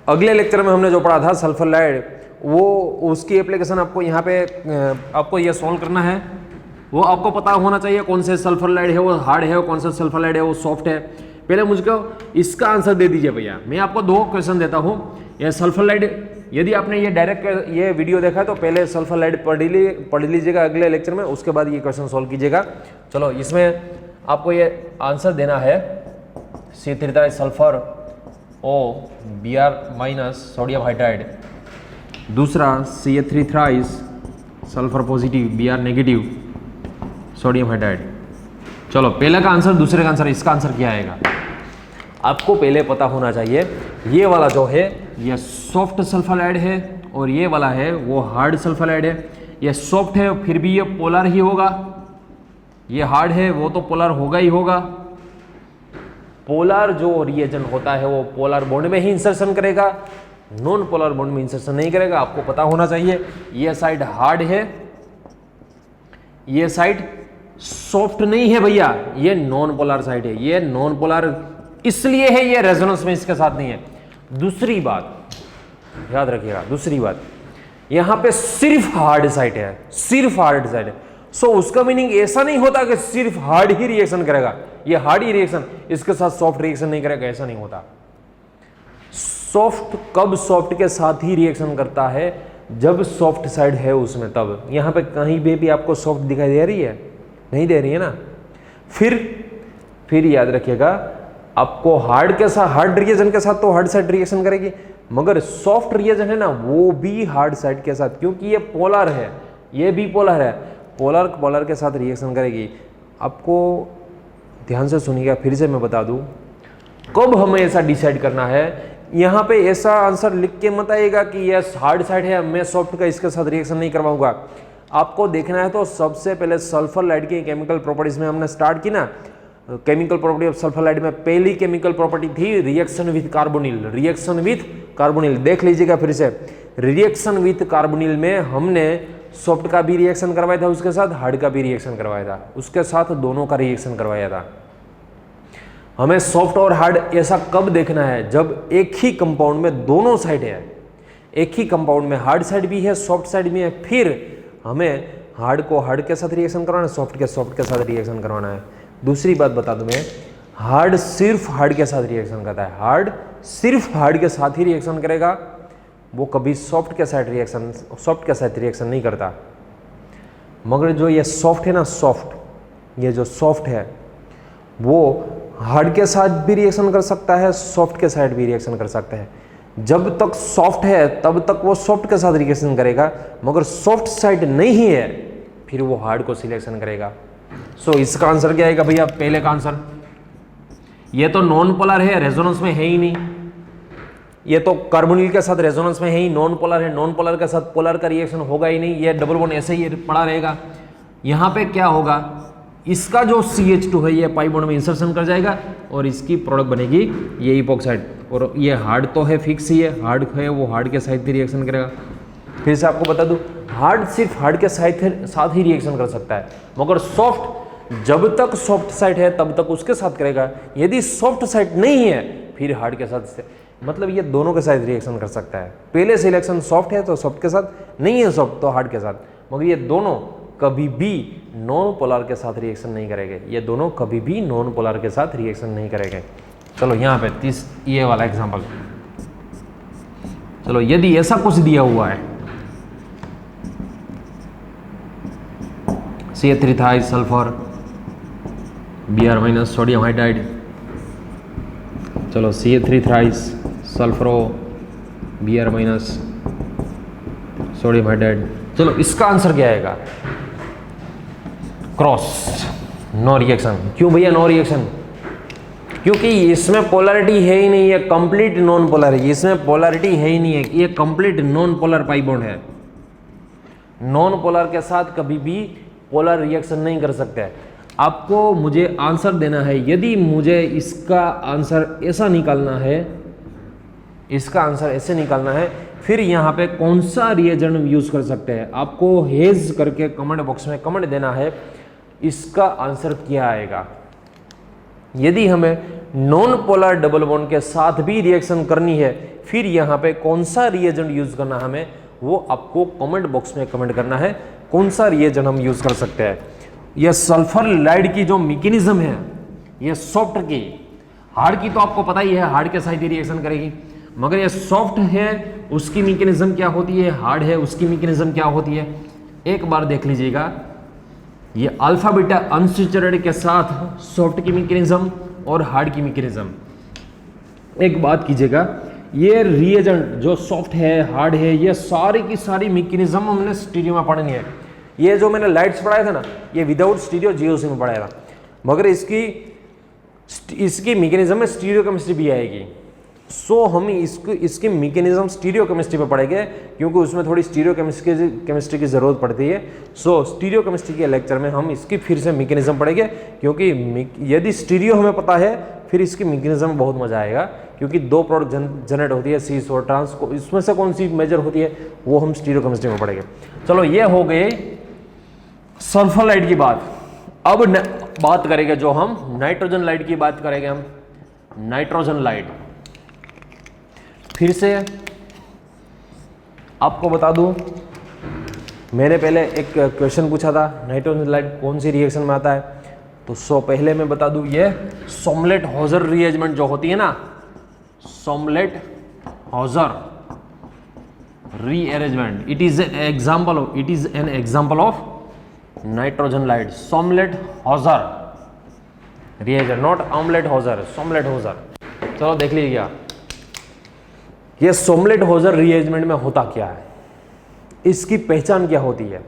अगले लेक्चर में हमने जो पढ़ा था सल्फरलाइड, वो उसकी एप्लीकेशन आपको यहाँ पे आपको ये सॉल्व करना है। वो आपको पता होना चाहिए कौन से सल्फरलाइड है वो हार्ड है, कौन सा सल्फरलाइड है वो सॉफ्ट है। पहले मुझको इसका आंसर दे दीजिए भैया। मैं आपको 2 क्वेश्चन देता हूँ। ये सल्फरलाइड, यदि आपने ये डायरेक्ट ये वीडियो देखा तो पहले सल्फरलाइड पढ़ लीजिएगा अगले लेक्चर में, उसके बाद ये क्वेश्चन सॉल्व कीजिएगा। चलो इसमें आपको ये आंसर देना है C3 sulphur O Br- sodium hydride, दूसरा CH3 thrice sulphur positive Br negative sodium hydride. चलो पहले का आंसर, दूसरे का आंसर, इसका आंसर क्या आएगा आपको पहले पता होना चाहिए। ये वाला जो है ये सॉफ्ट सल्फरलाइड है और ये वाला है वो हार्ड सल्फरलाइड है। ये सॉफ्ट है फिर भी ये पोलर ही होगा, ये हार्ड है वो तो पोलर होगा ही होगा। पोलर जो रिएजेंट होता है वो पोलर बॉन्ड में ही इंसर्शन करेगा, नॉन पोलर बॉन्ड में इंसर्शन नहीं करेगा, आपको पता होना चाहिए। ये साइड हार्ड है, ये साइड सॉफ्ट नहीं है भैया, ये नॉन पोलर साइड है। ये नॉन पोलर इसलिए है, ये रेजोनेंस में इसके साथ नहीं है। दूसरी बात याद रखिएगा, दूसरी बात यहां पे सिर्फ हार्ड साइड है, सिर्फ हार्ड साइड है। सो उसका मीनिंग ऐसा नहीं होता कि सिर्फ हार्ड ही रिएक्शन करेगा, ये हार्ड ही रिएक्शन, इसके साथ सॉफ्ट रिएक्शन नहीं करेगा, ऐसा नहीं होता। सॉफ्ट कब सॉफ्ट के साथ ही रिएक्शन करता है, जब सॉफ्ट साइड है उसमें, तब। यहां पे कहीं भी आपको सॉफ्ट दिखाई दे रही है? नहीं दे रही है ना। फिर याद रखिएगा, आपको हार्ड के साथ, हार्ड रिएजन के साथ तो हार्ड साइड रिएक्शन करेगी, मगर सॉफ्ट रिएजन है ना वो भी हार्ड साइड के साथ, क्योंकि ये पोलर है, ये भी पोलर है, पोलर के साथ रिएक्शन करेगी। आपको ध्यान से सुनिएगा, फिर से मैं बता दूं कब हमें ऐसा डिसाइड करना है। यहाँ पे ऐसा आंसर लिख के मत आइएगा कि ये हार्ड साइड है, मैं सॉफ्ट का इसके साथ रिएक्शन नहीं करवाऊंगा। आपको देखना है तो सबसे पहले सल्फरलाइड की केमिकल प्रॉपर्टीज में हमने स्टार्ट की ना, केमिकल प्रॉपर्टी ऑफ सल्फरलाइड में पहली केमिकल प्रॉपर्टी थी reaction with carbonyl. Reaction with carbonyl देख लीजिएगा फिर से। रिएक्शन विथ कार्बोनिल में हमने सॉफ्ट का भी रिएक्शन करवाया था, उसके साथ हार्ड का भी रिएक्शन करवाया था, उसके साथ दोनों का रिएक्शन करवाया था। हमें सॉफ्ट और हार्ड ऐसा कब देखना है, जब एक ही कंपाउंड में दोनों साइड है, एक ही कंपाउंड में हार्ड साइड भी है सॉफ्ट साइड भी है, फिर हमें हार्ड को हार्ड के साथ रिएक्शन करवाना है, सॉफ्ट के साथ रिएक्शन करवाना है। दूसरी बात बता दूं मैं, हार्ड सिर्फ हार्ड के साथ रिएक्शन करता है, हार्ड सिर्फ हार्ड के साथ ही रिएक्शन करेगा, वो कभी सॉफ्ट के साथ रिएक्शन नहीं करता। मगर जो ये सॉफ्ट है ना, सॉफ्ट, ये जो सॉफ्ट है वो हार्ड के साथ भी रिएक्शन कर सकता है, सॉफ्ट के साथ भी रिएक्शन कर सकता है। जब तक सॉफ्ट है तब तक वो सॉफ्ट के साथ रिएक्शन करेगा, मगर सॉफ्ट साइड नहीं है फिर वो हार्ड को सिलेक्शन करेगा। सो इसका आंसर क्या आएगा भैया? पहले का आंसर, ये तो नॉन पोलर है, रेजोनेंस में है ही नहीं, ये तो कार्बोनिल के साथ रेजोनेंस में है ही, नॉन पोलर है, नॉन पोलर के साथ पोलर का रिएक्शन होगा ही नहीं, ये डबल बॉन्ड ऐसे ही पड़ा रहेगा। यहाँ पे क्या होगा, इसका जो CH2 है ये पाई बॉन्ड में इंसर्शन कर जाएगा और इसकी प्रोडक्ट बनेगी ये इपॉक्साइड, और ये हार्ड तो है, फिक्स ही है, हार्ड है वो हार्ड के साथ भी रिएक्शन करेगा। फिर से आपको बता दूं, हार्ड सिर्फ हार्ड के साथ ही रिएक्शन कर सकता है, मगर सॉफ्ट जब तक सॉफ्ट साइड है तब तक उसके साथ करेगा, यदि सॉफ्ट साइड नहीं है फिर हार्ड के साथ, मतलब ये दोनों के साथ रिएक्शन कर सकता है। पहले सिलेक्शन सॉफ्ट है तो सॉफ्ट के साथ, नहीं है सॉफ्ट तो हार्ड के साथ, मगर ये दोनों कभी भी नॉन पोलर के साथ रिएक्शन नहीं करेंगे, ये दोनों कभी भी नॉन पोलर के साथ रिएक्शन नहीं करेंगे। चलो यहाँ पे ये वाला एग्जांपल, चलो यदि ऐसा कुछ दिया हुआ है, CH3 थाइस सल्फर Br- सोडियम हाइड्राइड, चलो CH3 थ्राइस सल्फरो Br- सोडियम हाइड्राइड। चलो इसका आंसर क्या आएगा? Cross, no reaction. क्यों भैया नो रिएक्शन? क्योंकि इसमें पोलैरिटी है ही नहीं, है कंप्लीट नॉन पोलर है, इसमें पोलैरिटी है ही नहीं है, ये complete non polar pi bond है। नॉन पोलर के साथ कभी भी पोलर रिएक्शन नहीं कर सकते हैं। आपको मुझे आंसर देना है, यदि मुझे इसका आंसर ऐसा निकालना है, इसका आंसर ऐसे निकालना है, फिर यहाँ पे कौन सा रिएजेंट यूज कर सकते हैं, आपको हेज करके कमेंट बॉक्स में कमेंट देना है, इसका आंसर क्या आएगा। यदि हमें नॉन पोलर डबल बॉन्ड के साथ भी रिएक्शन करनी है, फिर यहाँ पे कौन सा रिएजेंट यूज करना हमें, वो आपको कमेंट बॉक्स में कमेंट करना है, कौन सा रिएजेंट हम यूज कर सकते हैं। यह सल्फर लाइट की जो मैकेनिज्म है, ये सॉफ्ट की, हार्ड की तो आपको पता ही है, हार्ड के साथ ही रिएक्शन करेगी, मगर ये सॉफ्ट है उसकी मैकेनिज्म क्या होती है, हार्ड है उसकी मैकेनिज्म क्या होती है। एक बार देख लीजिएगा, ये अल्फा बीटा अनसैचुरेटेड के साथ सॉफ्ट की मैकेनिज्म और हार्ड की मैकेनिज्म। एक बात कीजिएगा, ये रिएजेंट जो सॉफ्ट है, हार्ड है, ये सारी की सारी मैकेनिज्म हमने स्टीरियो में पढ़नी है। ये जो मैंने लाइट्स पढ़ाया था ना, ये विदाउट स्टीरियो जीओसी में पढ़ाया था, मगर इसकी मैकेनिज्म में स्टीरियो केमिस्ट्री भी आएगी। सो हम इसकी मैकेनिज्म स्टीरियो केमिस्ट्री में पढ़ेंगे, क्योंकि उसमें थोड़ी स्टीरियो केमिस्ट्री की ज़रूरत पड़ती है। सो स्टीरियो केमिस्ट्री के लेक्चर में हम इसकी फिर से मैकेनिज्म पढ़ेंगे, क्योंकि यदि स्टीरियो हमें पता है फिर इसकी मैकेनिज्म में बहुत मजा आएगा, क्योंकि दो प्रोडक्ट जनरेट होती है, सीस और ट्रांस को, इसमें से कौन सी मेजर होती है वो हम स्टीरियो केमिस्ट्री में पढ़ेंगे। चलो ये हो गए सल्फर लाइट की बात। अब बात करेंगे जो हम नाइट्रोजन लाइट की बात करेंगे, हम नाइट्रोजन लाइट। फिर से आपको बता दूं, मैंने पहले एक क्वेश्चन पूछा था, नाइट्रोजन लाइट कौन सी रिएक्शन में आता है, तो पहले मैं बता दूं, ये सोमलेट हॉजर रिएजमेंट जो होती है ना, Sommelet Hauser rearrangement, it is an example of nitrogen ylide. Sommelet Hauser reagent, not omelette Hauser, Sommelet Hauser. चलो देख लीजिए, ये सोमलेट हॉजर रिएरेंजमेंट में होता क्या है, इसकी पहचान क्या होती है।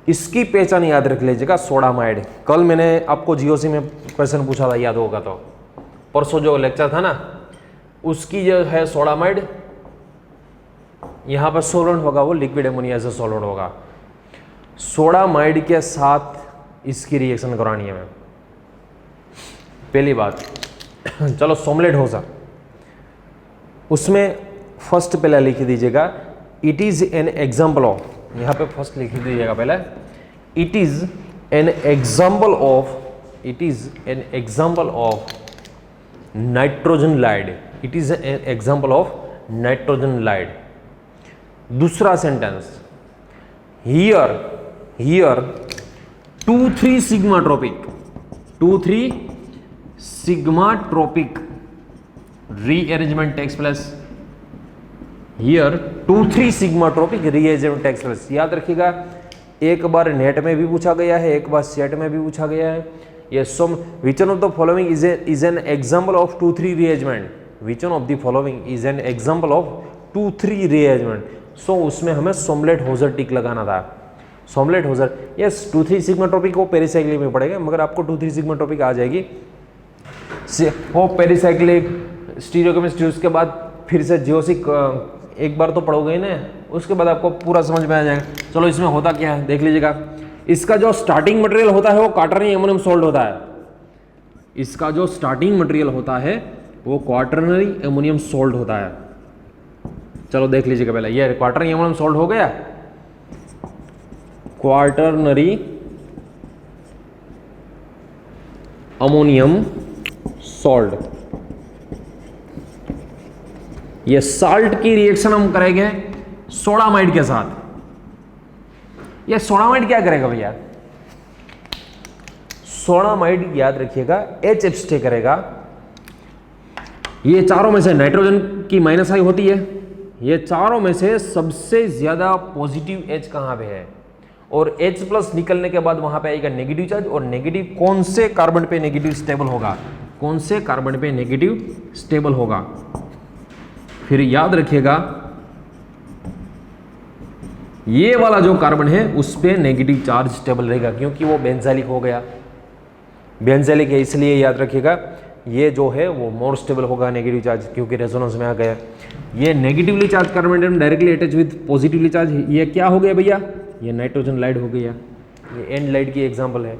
इसकी पहचान याद रख लीजिएगा, सोडामाइड। कल मैंने आपको जीओसी में क्वेश्चन पूछा था, याद होगा तो, परसों जो लेक्चर था ना, उसकी जो है सोडामाइड, यहां पर सोलेंट होगा, वो लिक्विड एमोनिया से सोलेंट होगा। सोडामाइड के साथ इसकी रिएक्शन करानी है हमें, पहली बात। चलो सोमलेट हॉजर, उसमें फर्स्ट पहले लिख दीजिएगा, it is an example of, यहां पे फर्स्ट लिख दीजिएगा पहले, it is an example of nitrogen ylide, it is an example of nitrogen ylide. दूसरा sentence, here 2,3 sigmatropic rearrangement takes place. Here 2,3 sigma tropic rearrangement takes place. याद रखिएगा, एक बार net में भी पूछा गया है, एक बार सेट में भी पूछा गया है। ये which one of the following is an example of 2,3 rearrangement? Which one of the following is an example of 2,3 rearrangement? So उसमें हमें सोमलेट हॉजर टिक लगाना था। सोमलेट हॉजर, यस 2,3 सिग्मा ट्रोपिक वो पेरिसाइक्लिक में पड़ेगा, मगर आपको 2,3 सिग्मा ट्रोपिक आ जाएगी, वो पेरिसाइक्लिक स्टीरियोकेमिस्ट्री, उसके बाद फिर से जीओसी एक बार तो पढ़ोगे ना, उसके बाद आपको पूरा समझ में आ जाएगा। चलो इसमें होता क्या है देख लीजिएगा, इसका जो स्टार्टिंग मटेरियल होता है वो क्वाटरनरी अमोनियम सॉल्ट होता है। इसका जो स्टार्टिंग मटेरियल होता है वो क्वाटरनरी अमोनियम सॉल्ट होता है। चलो देख लीजिएगा पहले, ये क्वाटरनरी अमोनियम सॉल्ट हो गया, क्वाटरनरी अमोनियम सॉल्ट। ये साल्ट की रिएक्शन हम करेंगे सोडामाइड के साथ। ये सोडामाइड क्या करेगा भैया, सोडामाइड याद रखिएगा H एब्स्टे करेगा। ये चारों में से नाइट्रोजन की माइनस आई होती है, ये चारों में से सबसे ज्यादा पॉजिटिव H कहां पे है, और H प्लस निकलने के बाद वहां पे आएगा नेगेटिव चार्ज, और नेगेटिव कौन से कार्बन पे नेगेटिव स्टेबल होगा, कौन से कार्बन पे नेगेटिव स्टेबल होगा। फिर याद रखिएगा ये वाला जो कार्बन है उस पे नेगेटिव चार्ज स्टेबल रहेगा, क्योंकि वो बेंजाइलिक हो गया, बेंजाइलिक है, इसलिए याद रखिएगा ये जो है वो मोर स्टेबल होगा नेगेटिव चार्ज, क्योंकि रेजोनेंस में आ गया। ये negatively charge carbon directly attach with positively charge, ये क्या हो गया भैया, ये नाइट्रोजन लाइट हो गया, ये एंड लाइट की एग्जांपल है।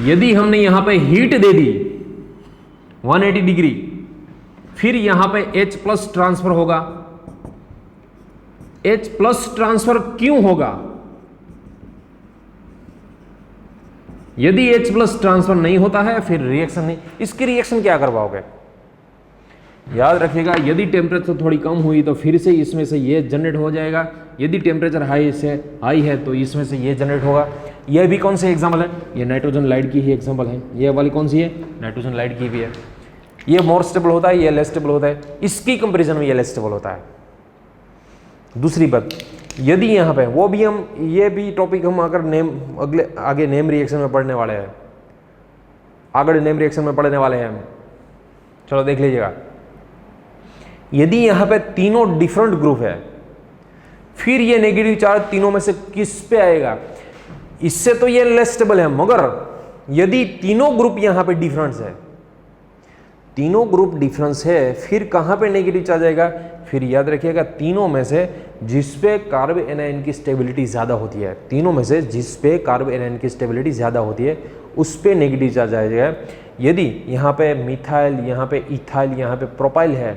यदि हमने यहां पे हीट दे दी 180 डिग्री, फिर यहां पे H प्लस ट्रांसफर होगा। H प्लस ट्रांसफर क्यों होगा, यदि H प्लस ट्रांसफर नहीं होता है फिर रिएक्शन नहीं, इसकी रिएक्शन क्या करवाओगे, याद रखिएगा, यदि टेम्परेचर थोड़ी कम हुई तो फिर से इसमें से ये जनरेट हो जाएगा, यदि टेम्परेचर हाई है तो इसमें से ये जनरेट होगा। यह भी कौन से एग्जाम्पल है, ये नाइट्रोजन लाइट की ही एग्जाम्पल है। ये वाली कौन सी है, नाइट्रोजन लाइट की भी है। ये मोर स्टेबल होता है, ये लेस स्टेबल होता है, इसकी कंपेरिजन में ये लेस स्टेबल होता है। दूसरी बात, यदि यहाँ पे वो भी हम, ये भी टॉपिक हम अगर आगे नेम रिएक्शन में पढ़ने वाले हैं, आगे नेम रिएक्शन में पढ़ने वाले हैं हम, चलो देख लीजिएगा। यदि यहाँ पे तीनों डिफरेंट ग्रुप है, फिर ये नेगेटिव चार्ज तीनों में से किस पे आएगा, इससे तो ये लेस स्टेबल है, मगर यदि तीनों ग्रुप यहाँ पे डिफरेंस है, तीनों ग्रुप डिफरेंस है, फिर कहाँ पे नेगेटिव चार्ज आएगा, फिर याद रखिएगा तीनों में से जिस पे कार्ब एनायन की स्टेबिलिटी ज़्यादा होती है, तीनों में से जिस पे कार्ब एनायन की स्टेबिलिटी ज़्यादा होती है उस पे नेगेटिव चार्ज आएगा। यदि यहाँ पे मिथाइल, यहाँ पे इथाइल, यहाँ पे प्रोपाइल है,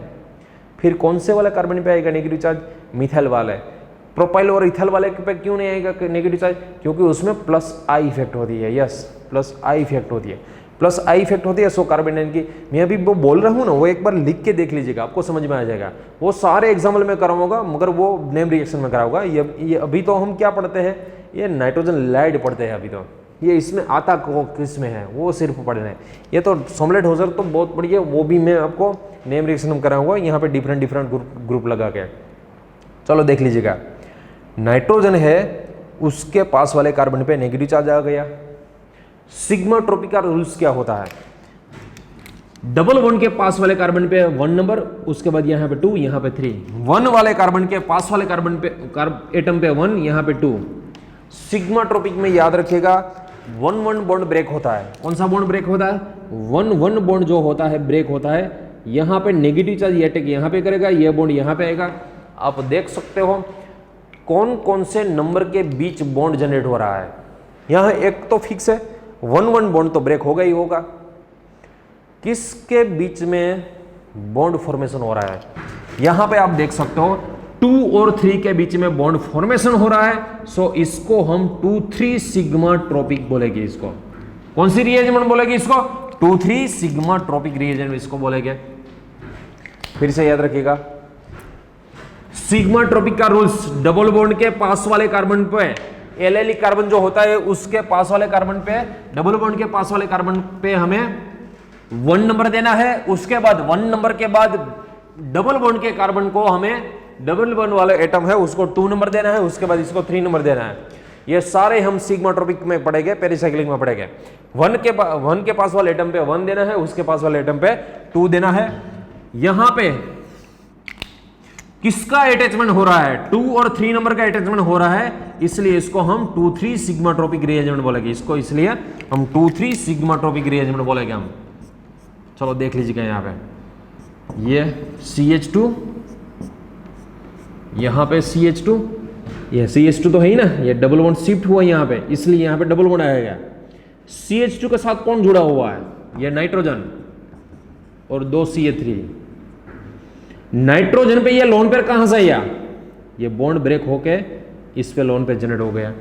फिर कौन से वाला कार्बन पे आएगा नेगेटिव चार्ज, मिथाइल वाला है। प्रोपाइल और इथाइल वाले पे क्यों नहीं आएगा नेगेटिव चार्ज, क्योंकि उसमें प्लस आई इफेक्ट होती है। यस, प्लस आई इफेक्ट होती है, प्लस आई इफेक्ट होती है। सो कार्बन एनायन की मैं अभी वो बोल रहा हूँ ना, वो एक बार लिख के देख लीजिएगा, आपको समझ में आ जाएगा। वो सारे एग्जाम्पल में कराऊंगा, मगर वो नेम रिएक्शन में कराऊंगा। ये अभी तो हम क्या पढ़ते हैं, ये नाइट्रोजन लाइट पढ़ते हैं अभी तो, ये इसमें आता किस में है वो सिर्फ पढ़ना है। ये तो सोमलेट होजर तो बहुत बढ़िया, वो भी मैं आपको नेम रिएक्शन में कराऊंगा, यहाँ पे डिफरेंट ग्रुप लगा के। चलो देख लीजिएगा, नाइट्रोजन है, उसके पास वाले कार्बन पे नेगेटिव चार्ज आ गया। सिग्मा ट्रोपी का रूल्स क्या होता है, डबल बॉन्ड के पास वाले कार्बन पे 1 नंबर, उसके बाद यहाँ पे 2, यहाँ पे 3। 1 वाले कार्बन के पास वाले कार्बन पे एटम पे 1, यहाँ पे 2। सिग्मा ट्रोपिक में याद रखिएगा 1-1 बॉन्ड ब्रेक होता है। कौन सा बॉन्ड ब्रेक होता है, 1-1 बॉन्ड जो होता है ब्रेक होता है। यहाँ पे नेगेटिव चार्ज ये अटैक यहाँ पे करेगा, ये बॉन्ड यहाँ पे आएगा। आप देख सकते हो कौन कौन से नंबर के बीच बॉन्ड जनरेट हो रहा है। यहाँ एक तो फिक्स है, 1-1 बॉन्ड तो ब्रेक होगा ही होगा। किसके बीच में बॉन्ड फॉर्मेशन हो रहा है, यहां पे आप देख सकते हो 2 और 3 के बीच में बॉन्ड फॉर्मेशन हो रहा है। सो इसको हम 2,3 सिग्मा ट्रोपिक बोलेंगे। इसको कौन सी रिएजेंट बोलेंगे, इसको 2,3 सिग्मा ट्रोपिक रिएजेंट इसको बोलेंगे। फिर से याद रखिएगा, सिग्मा ट्रोपिक का रूल्स, डबल बॉन्ड के पास वाले कार्बन पे एलएलई कार्बन जो होता है उसके पास वाले कार्बन पे, डबल बॉन्ड के पास वाले कार्बन पे हमें 1 नंबर देना है। उसके बाद 1 नंबर के बाद डबल बॉन्ड के कार्बन को हमें, डबल बॉन्ड वाले एटम है उसको 2 नंबर देना है, उसके बाद इसको 3 नंबर देना है। ये सारे हम सिग्मा ट्रोपिक में पढ़ेंगे, पेरिसाइक्लिक में पढ़ेंगे। 1 के पास वाले एटम पे 1 देना है, उसके पास वाले एटम पे 2 देना है। यहां पे किसका अटैचमेंट हो रहा है, 2 और 3 नंबर का अटैचमेंट हो रहा है, इसलिए इसको हम 2,3 सिग्मा ट्रोपिक रिएजेंट बोलेंगे। इसको इसलिए हम 2,3 सिग्मा ट्रोपिक रिएजेंट बोलेंगे हम। चलो देख लीजिएगा, यहाँ पे ये CH2, यहाँ पे CH2, ये CH2 तो है ही ना, ये डबल बॉन्ड शिफ्ट हुआ यहाँ पे, इसलिए यहाँ पे डबल बॉन्ड आएगा। CH2 के साथ कौन जुड़ा हुआ है, ये नाइट्रोजन और 2 CH3। नाइट्रोजन पे ये लोन पेयर कहां से आया, ये बॉन्ड ब्रेक होके इस पे लोन पेयर जनरेट हो गया।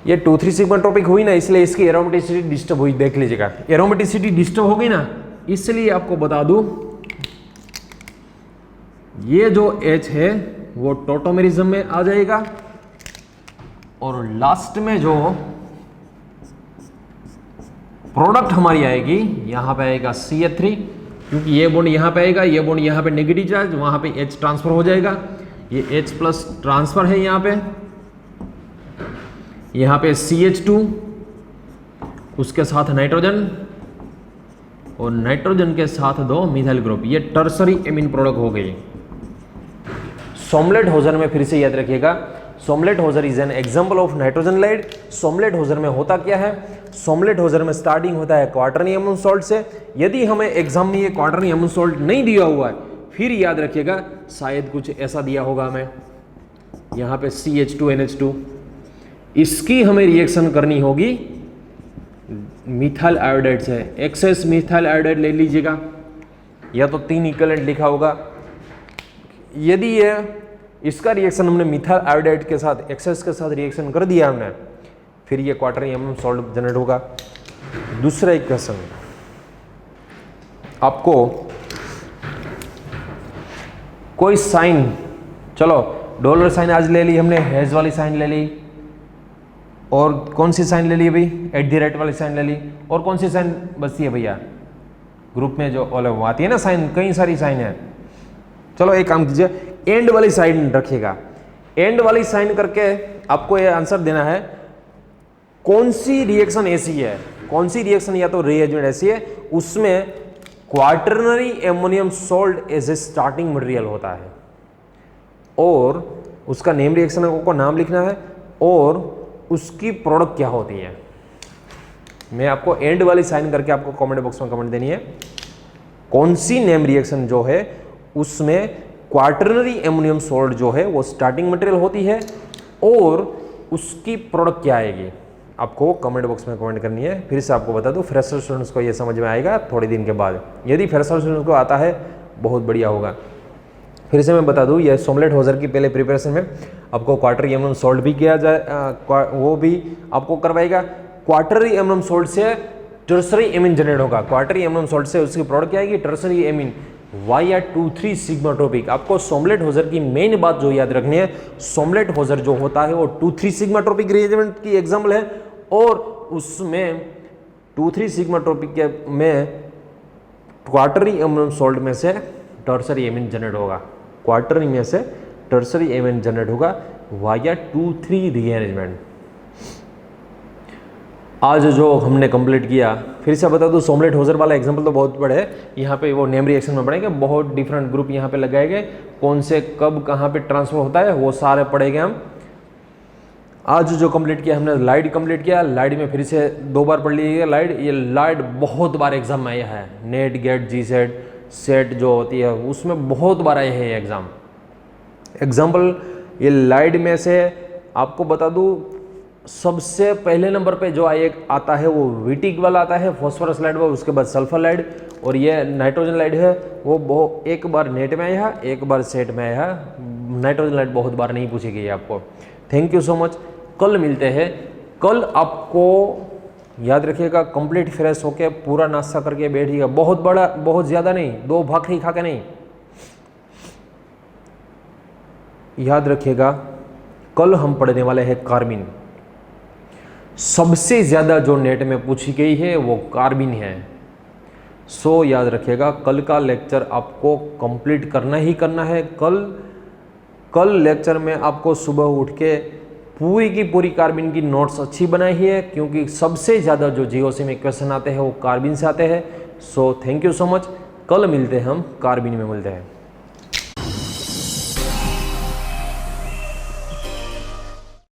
ये 2,3 सिग्मा ट्रोपिक हुई ना, इसलिए इसकी एरोमेटिसिटी डिस्टर्ब हुई। देख लीजिएगा, एरोमेटिसिटी डिस्टर्ब हो गई ना, इसलिए आपको बता दूं ये जो H है वो टोटोमेरिज्म में आ जाएगा, और लास्ट में जो प्रोडक्ट हमारी आएगी यहां पे आएगा CH3, क्योंकि ये बॉन्ड यहां पे आएगा, ये बॉन्ड यहां पे नेगेटिव चार्ज, वहां पे H ट्रांसफर हो जाएगा। ये H प्लस ट्रांसफर है यहाँ पे CH2, उसके साथ नाइट्रोजन, और नाइट्रोजन के साथ 2 मिथाइल ग्रुप, ये टर्सरी एमीन प्रोडक्ट हो गई। सोमलेट होजर में फिर से याद रखिएगा, Sommelet Hauser is an example of nitrogen ylide. Sommelet Hauser में होता क्या है, सोमलेट होजर में स्टार्टिंग होता है क्वार्टरनी अमोन सॉल्ट से। यदि हमें एग्जाम में ये क्वार्टरनी अमोन सॉल्ट नहीं दिया हुआ है, फिर याद रखिएगा शायद कुछ ऐसा दिया होगा हमें, यहाँ पे CH2NH2, इसकी हमें रिएक्शन करनी होगी मिथाइल आयोडाइड से। एक्सेस मिथाइल आयोडाइड ले लीजिएगा, या तो 3 इक्विवेलेंट लिखा होगा। यदि ये इसका रिएक्शन हमने मिथाइल आयोडाइड के साथ, एक्सेस के साथ रिएक्शन कर दिया हमने, फिर ये क्वार्टरनी अमोन सॉल्ट जनरेट होगा। दूसरा इक्वेशन आपको कोई साइन, चलो डॉलर साइन आज ले ली हमने, हैज वाली साइन ले ली, और कौन सी साइन ले ली भाई, एट द रेट वाली साइन ले ली, और कौन सी साइन बचती है भैया ग्रुप में जो वो आती है ना साइन, कई सारी साइन है। चलो एक काम कीजिए, एंड वाली साइन रखिएगा। एंड वाली साइन करके आपको ये आंसर देना है कौन सी रिएक्शन ऐसी है, कौन सी रिएक्शन या तो रिएजेंट ऐसी है उसमें quaternary ammonium salt as a starting material होता है, और उसका नेम रिएक्शन को नाम लिखना है और उसकी प्रोडक्ट क्या होती है। मैं आपको एंड वाली साइन करके आपको कमेंट बॉक्स में कमेंट देनी है, कौन सी नेम रिएक्शन जो है उसमें क्वाटरनरी एमोनियम सॉल्ट जो है वो स्टार्टिंग मटेरियल होती है और उसकी प्रोडक्ट क्या आएगी, आपको कमेंट बॉक्स में कमेंट करनी है। फिर से आपको बता दूं, फ्रेशर स्टूडेंट्स को ये समझ में आएगा थोड़े दिन के बाद, यदि फ्रेशर स्टूडेंट्स को आता है बहुत बढ़िया होगा। फिर से मैं बता दूं, ये सोमलेट होजर की पहले प्रिपरेशन में आपको क्वाटररी एमोनियम सॉल्ट भी किया जाए, वो भी आपको करवाएगा। क्वाटररी एमोनियम सॉल्ट से टर्सरी एमीन जनरेट होगा, क्वाटररी एमोनियम सॉल्ट से उसकी प्रोडक्ट क्या आएगी, tertiary amine YR23 sigma trophic. आपको सोमलेट होजर की मेन बात जो याद रखनी है, सोमलेट होजर जो होता है वो 2,3 सिग्मा ट्रोपिक रिएजेंट की एग्जाम्पल है, और उसमें 2,3 सिग्मा ट्रोपिक के में क्वाटररी एमोनियम सॉल्ट में से टर्सरी एमीन जनरेट होगा, क्वाटररी में से टर्सरी एमीन जनरेट होगा YR23 रिअरेंजमेंट। आज जो हमने कंप्लीट किया, फिर से बता दूं, सोमलेट होजर वाला एग्जांपल तो बहुत बड़े है, यहाँ पे वो नेम रिएक्शन में पढ़ेंगे, बहुत डिफरेंट ग्रुप यहाँ पे लगाए गए, कौन से कब कहाँ पे ट्रांसफर होता है वो सारे पढ़ेंगे हम। आज जो कंप्लीट किया हमने लाइड कंप्लीट किया, लाइड में फिर से 2 बार पढ़ लीजिएगा लाइड। ये लाइड बहुत बार एग्जाम में आया है, नेट गेट जी सेट जो होती है उसमें बहुत बार आया है ये एग्जाम्पल। ये लाइड में से आपको बता दूं, सबसे पहले नंबर पे जो आता है वो विटिक वाला आता है, फॉस्फोरस लाइड वो, उसके बाद सल्फर लाइड, और ये नाइट्रोजन लाइड है वो एक बार नेट में आया, एक बार सेट में आया। नाइट्रोजन लाइड बहुत बार नहीं पूछी गई आपको। थैंक यू सो मच, कल मिलते हैं। कल आपको याद रखिएगा कंप्लीट फ्रेश होके पूरा नाश्ता करके बैठिएगा, बहुत बड़ा बहुत ज़्यादा नहीं, 2 भाखरी खा के नहीं। याद रखिएगा कल हम पढ़ने वाले हैं कार्बिन। सबसे ज़्यादा जो नेट में पूछी गई है वो कार्बिन है। सो याद रखिएगा कल का लेक्चर आपको कंप्लीट करना ही करना है। कल लेक्चर में आपको सुबह उठ के पूरी की पूरी कार्बिन की नोट्स अच्छी बनाई है, क्योंकि सबसे ज़्यादा जो जीओसी में क्वेश्चन आते हैं वो कार्बिन से आते हैं। So thank you so much, कल मिलते हैं हम, कार्बिन में मिलते हैं।